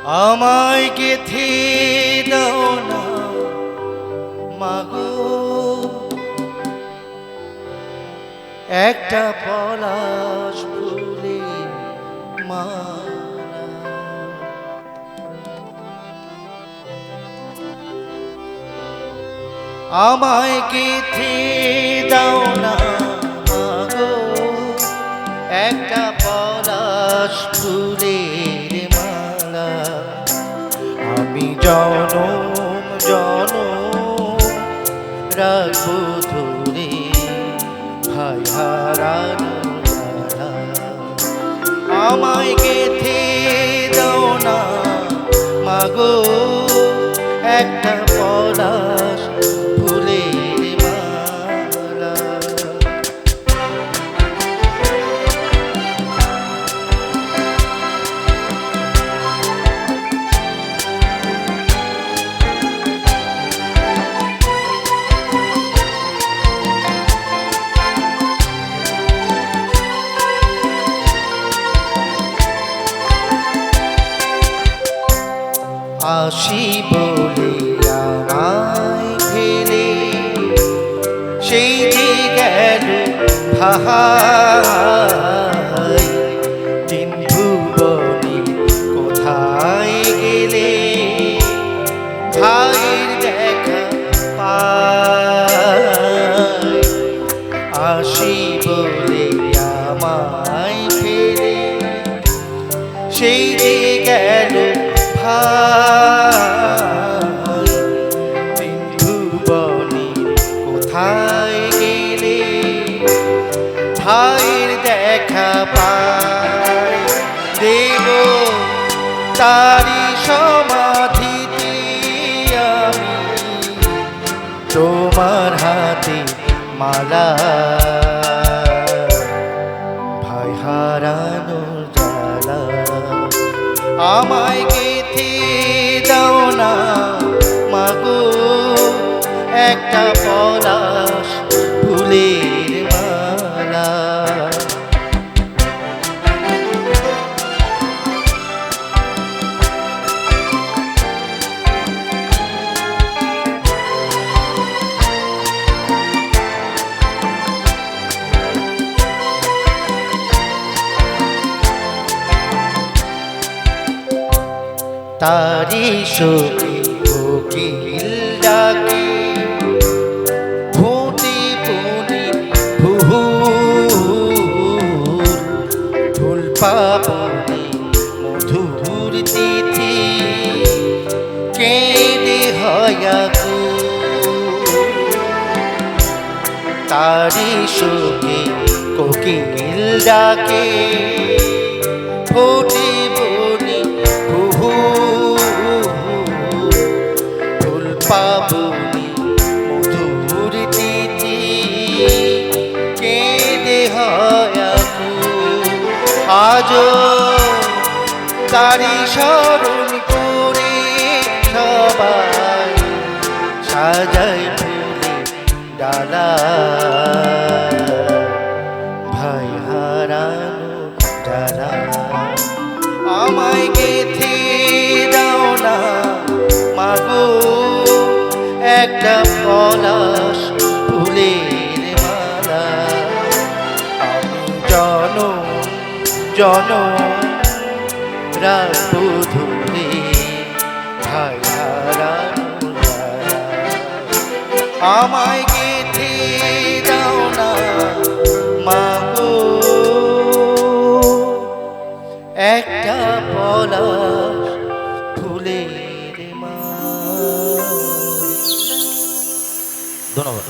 আমায় গেথে দাও না মাগো একটা পলাশ ফুলে মালা। আমায় গেথে দাও না মাগো একটা পলাশ ফুলের মালা। আমি জনম জনম রাখবো ধরে ভাই হারানো জ্বালা। আমায় গেথে দাও না মাগো একটা পলাশ ফুলের মালা। আসি বলে আমায় ফেলে সেই যে গেল ভাই। তিন ভুবনে কোথায় গেলে ভাইয়ের দেখা পাই। আসি বলে আমায় ফেলে সেই যে গেল ভাই। তিন ভুবনে কোথায় গেলে ভাইয়ের দেখা পাই। দেব তারি সমাধিতে আমি তোমার হাতে মালা। ভাই হারানো জ্বালা আমায় গেথে দাও না মাগো একটা পলাশ ফুলের মালা। তারি শোকে কোকিল ডাকে ভুটি পুনি ভুহুর। ফুল পাপনি মধুর তিথি কেঁদে হয়াকুল। তারি শোকে কোকিল ডাকে ভুটি পুনি পাবনি মধুর তিথি কেঁদে হয়াকুল। আজও তারি স্মরণ করে সবাই সাজাই ফুলে ডালা। ভাই হারানো জ্বালা আমায় গেথে দাও না মাগো একটা পলাশ ফুলের মালা। আমি জনম জনম রাখবো ধরে ভাই হারানো জ্বালা। আমায় গেথে দাও না মাগো একটা পলাশ ফুলের মালা। ধন্যবাদ।